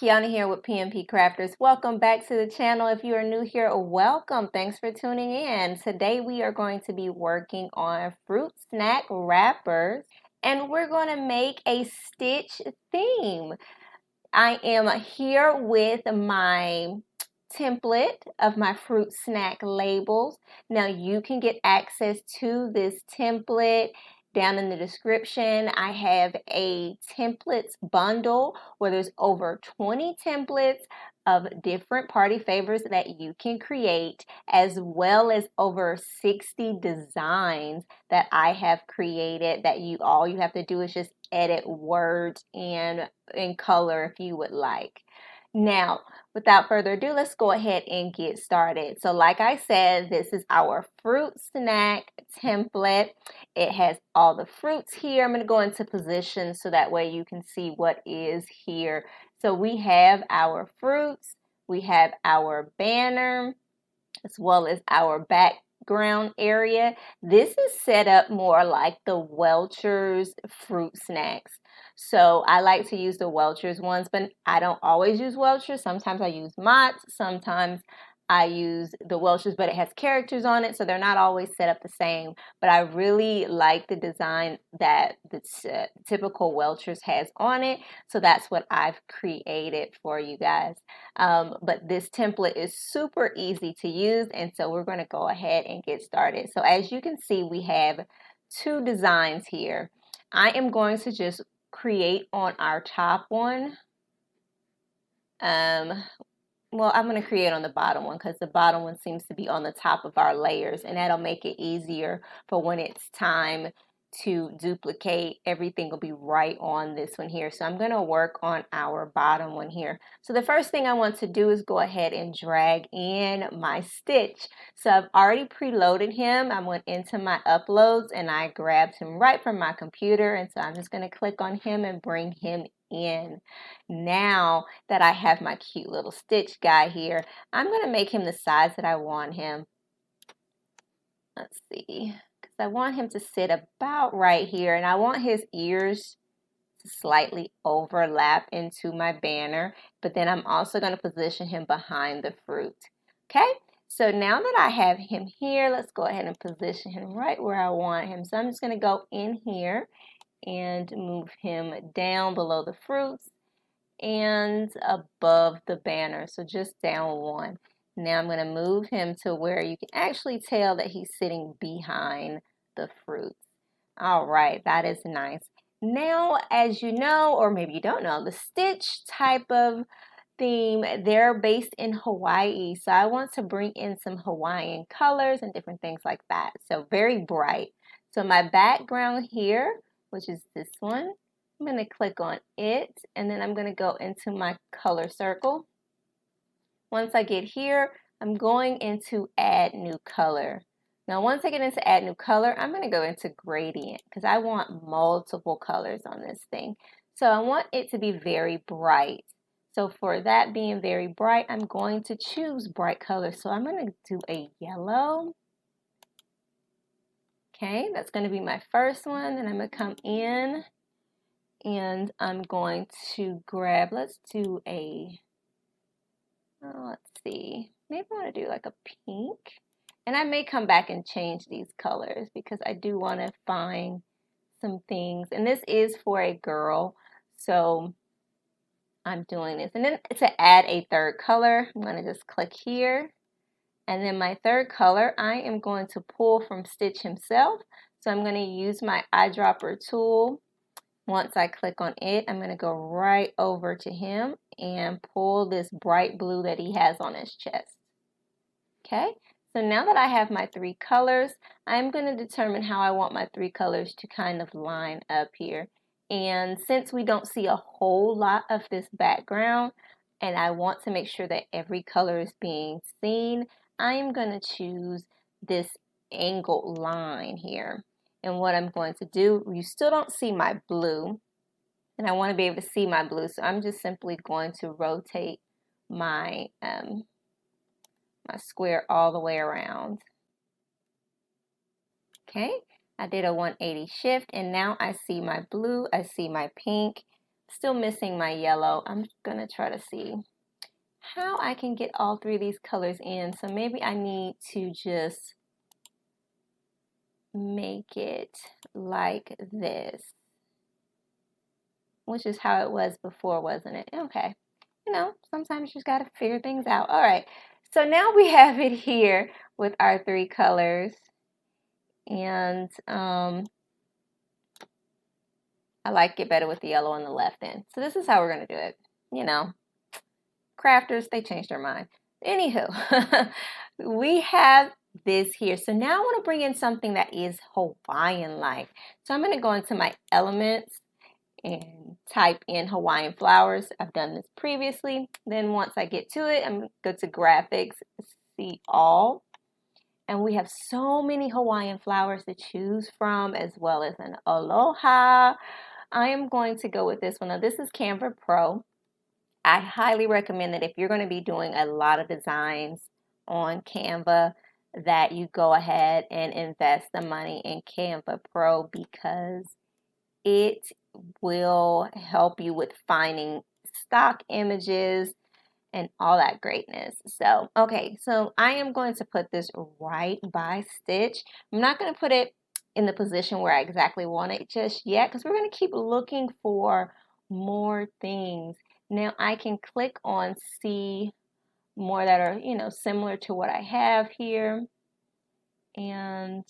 Kiana here with PMP Crafters. Welcome back to the channel. If you are new here, welcome. Thanks for tuning in. Today we are going to be working on fruit snack wrappers and we're going to make a stitch theme. I am here with my template of my fruit snack labels. Now you can get access to this template down in the description. I have a templates bundle where there's over 20 templates of different party favors that you can create, as well as over 60 designs that I have created that all you have to do is just edit words and in color if you would like. Now, without further ado, let's go ahead and get started. So like I said, this is our fruit snack template. It has all the fruits here. I'm going to go into position so that way you can see what is here. So we have our fruits, we have our banner, as well as our background area. This is set up more like the Welch's fruit snacks. So I like to use the Welch's ones, but I don't always use Welch's. Sometimes I use Mott's, sometimes I use the Welch's, but it has characters on it, so they're not always set up the same. But I really like the design that the typical Welch's has on it, so that's what I've created for you guys. But this template is super easy to use, and so we're going to go ahead and get started. So as you can see, we have two designs here. I am going to just create on our top one. Well, I'm going to create on the bottom one because the bottom one seems to be on the top of our layers, and that'll make it easier for when it's time to duplicate. Everything will be right on this one here. So I'm going to work on our bottom one here. So the first thing I want to do is go ahead and drag in my stitch. So I've already preloaded him. I went into my uploads and I grabbed him right from my computer, and so I'm just going to click on him and bring him in. Now that I have my cute little stitch guy here, I'm going to make him the size that I want him. Let's see, because I want him to sit about right here, and I want his ears to slightly overlap into my banner, but then I'm also going to position him behind the fruit. Okay, so now that I have him here, let's go ahead and position him right where I want him. So I'm just going to go in here and move him down below the fruits and above the banner, so just down one. Now I'm going to move him to where you can actually tell that he's sitting behind the fruits. All right, that is nice. Now, as you know, or maybe you don't know, the stitch type of theme, they're based in Hawaii, so I want to bring in some Hawaiian colors and different things like that. So very bright. So my background here, which is this one, I'm going to click on it, and then I'm going to go into my color circle. Once I get here, I'm going into add new color. Now once I get into add new color, I'm going to go into gradient because I want multiple colors on this thing. So I want it to be very bright. So for that being very bright, I'm going to choose bright colors. So I'm going to do a yellow. Okay, that's going to be my first one. Then I'm going to come in and I'm going to grab, let's do a, let's see, maybe I want to do like a pink. And I may come back and change these colors because I do want to find some things. And this is for a girl, so I'm doing this. And then to add a third color, I'm going to just click here. And then my third color, I am going to pull from Stitch himself. So I'm going to use my eyedropper tool. Once I click on it, I'm going to go right over to him and pull this bright blue that he has on his chest. Okay, so now that I have my three colors, I'm going to determine how I want my three colors to kind of line up here. And since we don't see a whole lot of this background, and I want to make sure that every color is being seen, I am going to choose this angled line here. And what I'm going to do, you still don't see my blue, and I want to be able to see my blue, so I'm just simply going to rotate my my square all the way around. Okay, I did a 180 shift, and now I see my blue, I see my pink, Still missing my yellow. I'm gonna try to see how I can get all three of these colors in. So maybe I need to just make it like this, which is how it was before, wasn't it? Okay. You know, sometimes you just got to figure things out. All right. So now we have it here with our three colors. And I like it better with the yellow on the left end. So this is how we're going to do it. You know, crafters, they change their mind. Anywho, we have this here. So now I want to bring in something that is Hawaiian-like. So I'm going to go into my elements and type in Hawaiian flowers. I've done this previously. Then once I get to it, I'm going to go to graphics, see all. And we have so many Hawaiian flowers to choose from, as well as an aloha. I am going to go with this one. Now, this is Canva Pro. I highly recommend that if you're going to be doing a lot of designs on Canva, that you go ahead and invest the money in Canva Pro, because it will help you with finding stock images and all that greatness. So, okay, so I am going to put this right by stitch. I'm not going to put it in the position where I exactly want it just yet, because we're going to keep looking for more things. Now I can click on see more that are, you know, similar to what I have here. And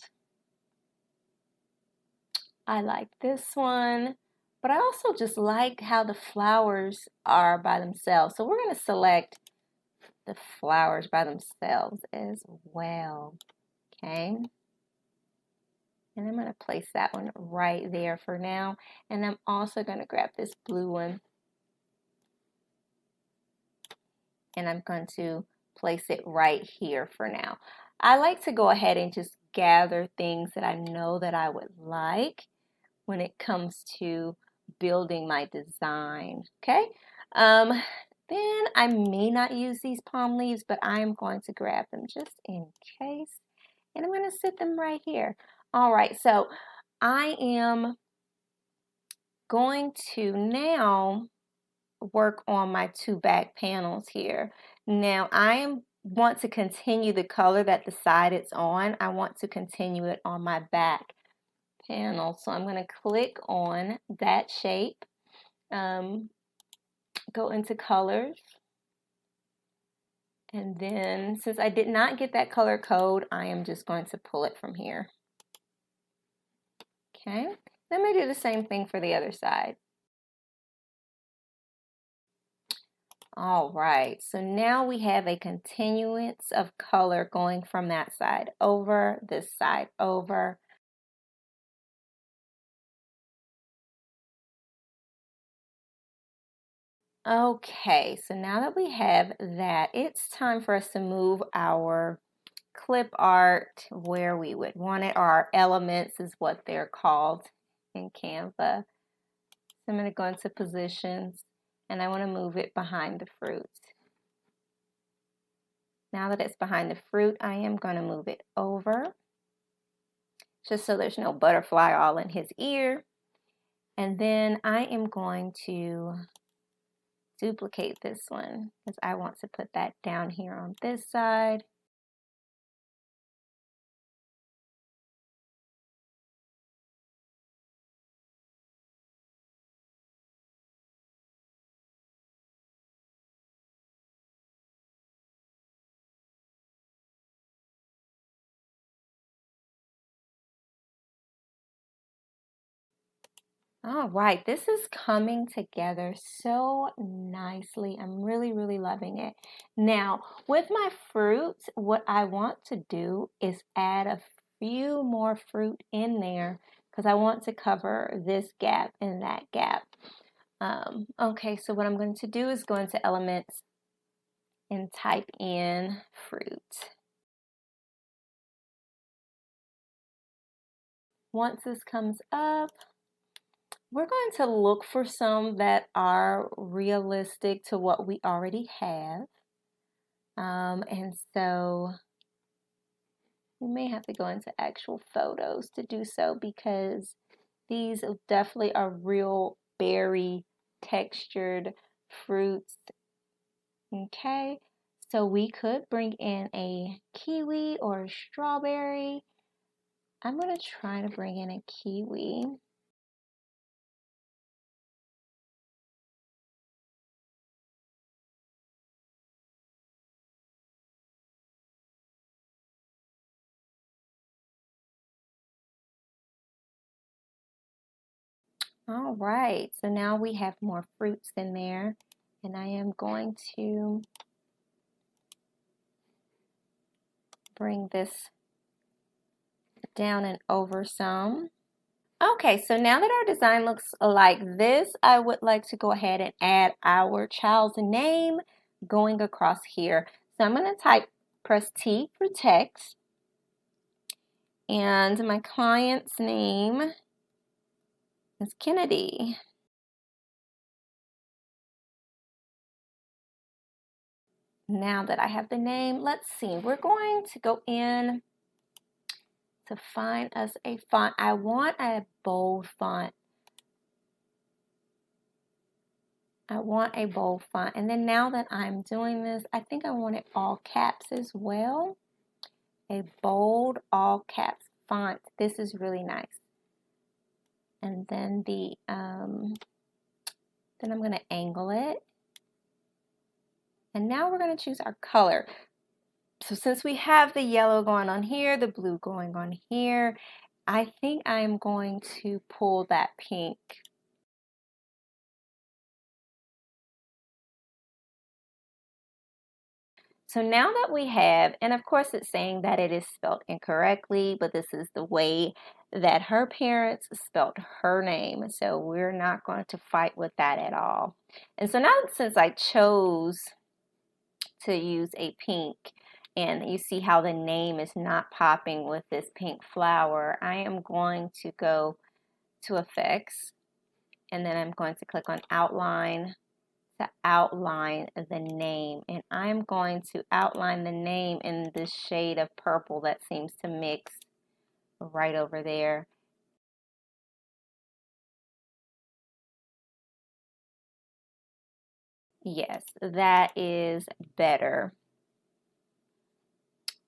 I like this one, but I also just like how the flowers are by themselves. So we're going to select the flowers by themselves as well. Okay. And I'm going to place that one right there for now. And I'm also going to grab this blue one, and I'm going to place it right here for now. I like to go ahead and just gather things that I know that I would like when it comes to building my design. Okay. Then I may not use these palm leaves, but I'm going to grab them just in case. And I'm going to sit them right here. All right, so I am going to now work on my two back panels here. Now want to continue the color that the side it's on. I want to continue it on my back panel. So I'm going to click on that shape, go into colors, and then since I did not get that color code, I am just going to pull it from here. Okay, then we do the same thing for the other side. All right, so now we have a continuance of color going from that side over, this side over. Okay, so now that we have that, it's time for us to move our clip art where we would want it, or our elements is what they're called in Canva. So I'm going to go into positions, and I want to move it behind the fruit. Now that it's behind the fruit, I am going to move it over, just so there's no butterfly all in his ear. And then I am going to duplicate this one, because I want to put that down here on this side. All right, this is coming together so nicely. I'm really, really loving it. Now, with my fruit, what I want to do is add a few more fruit in there, because I want to cover this gap and that gap. Okay, so what I'm going to do is go into elements and type in fruit. Once this comes up, we're going to look for some that are realistic to what we already have. And so we may have to go into actual photos to do so, because these definitely are real berry textured fruits. Okay, so we could bring in a kiwi or a strawberry. I'm going to try to bring in a kiwi. All right, so now we have more fruits in there, and I am going to bring this down and over some. Okay, so now that our design looks like this, I would like to go ahead and add our child's name going across here. So I'm going to press T for text, and my client's name is Kennedy. Now that I have the name, let's see, we're going to go in to find us a font. I want a bold font. I want a bold font. And then now that I'm doing this, I think I want it all caps as well. A bold all caps font. This is really nice. And then then I'm going to angle it. And now we're going to choose our color. So since we have the yellow going on here, the blue going on here, I think I'm going to pull that pink. So now that we have, and of course it's saying that it is spelled incorrectly, but this is the way that her parents spelled her name. So we're not going to fight with that at all. And so now since I chose to use a pink, and you see how the name is not popping with this pink flower, I am going to go to Effects, and then I'm going to click on Outline to outline the name, and I'm going to outline the name in this shade of purple that seems to mix right over there. Yes, that is better.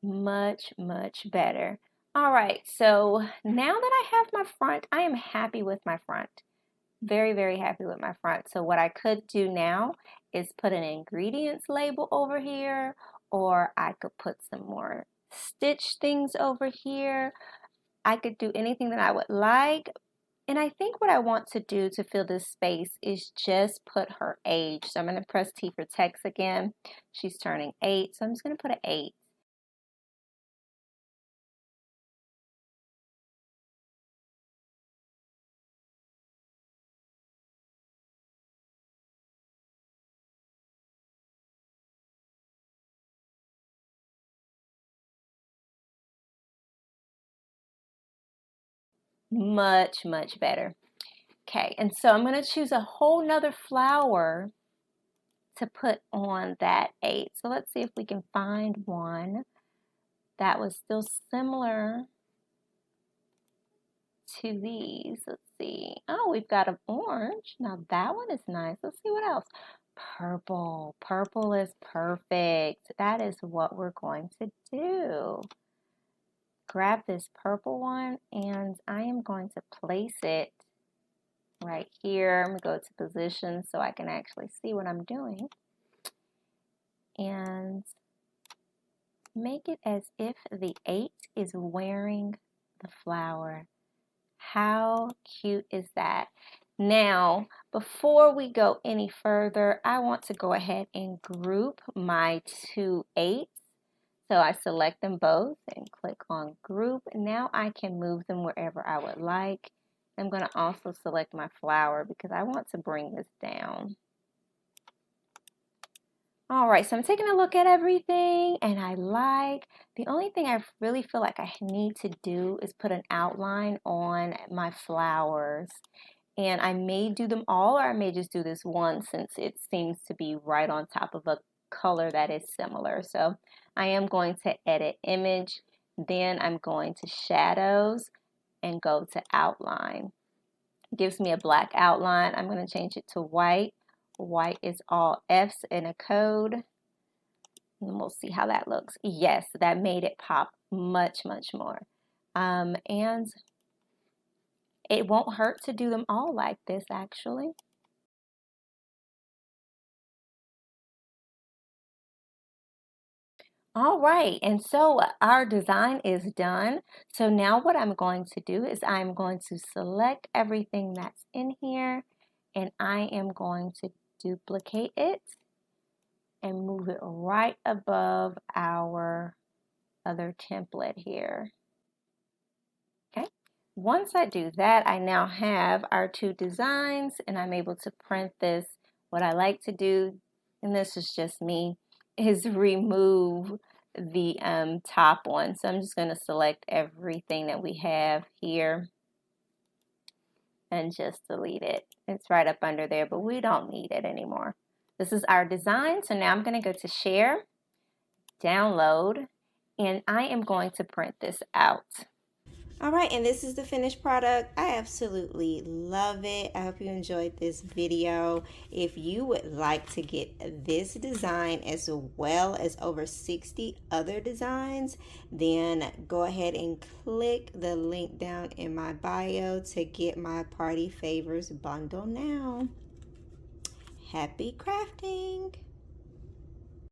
Much, much better. All right, so now that I have my front, I am happy with my front. Very, very happy with my front. So what I could do now is put an ingredients label over here, or I could put some more stitch things over here. I could do anything that I would like. And I think what I want to do to fill this space is just put her age. So I'm going to press T for text again. She's turning 8, so I'm just going to put an 8. Much, much better. Okay, and so I'm going to choose a whole nother flower to put on that 8. So let's see if we can find one that was still similar to these. Let's see. Oh, we've got an orange. Now that one is nice. Let's see what else. Purple. Purple is perfect. That is what we're going to do. Grab this purple one, and I am going to place it right here. I'm going to go to position so I can actually see what I'm doing. And make it as if the 8 is wearing the flower. How cute is that? Now, before we go any further, I want to go ahead and group my 2 8s. So I select them both and click on group. Now I can move them wherever I would like. I'm going to also select my flower because I want to bring this down. All right, so I'm taking a look at everything, and the only thing I really feel like I need to do is put an outline on my flowers. And I may do them all, or I may just do this one since it seems to be right on top of a color that is similar. So I am going to edit image, then I'm going to shadows and go to outline. Gives me a black outline. I'm going to change it to white. White is all F's in a code. And we'll see how that looks. Yes, that made it pop much, much more. And it won't hurt to do them all like this, actually. All right, and so our design is done. So now what I'm going to do is I'm going to select everything that's in here, and I am going to duplicate it and move it right above our other template here. Okay. Once I do that, I now have our two designs and I'm able to print this. What I like to do, and this is just me, is remove the top one. So I'm just going to select everything that we have here and just delete it. It's right up under there, but we don't need it anymore. This is our design. So now I'm going to go to Share, Download, and I am going to print this out. All right, and this is the finished product. I absolutely love it. I hope you enjoyed this video. If you would like to get this design as well as over 60 other designs, then go ahead and click the link down in my bio to get my Party Favors bundle now. Happy crafting!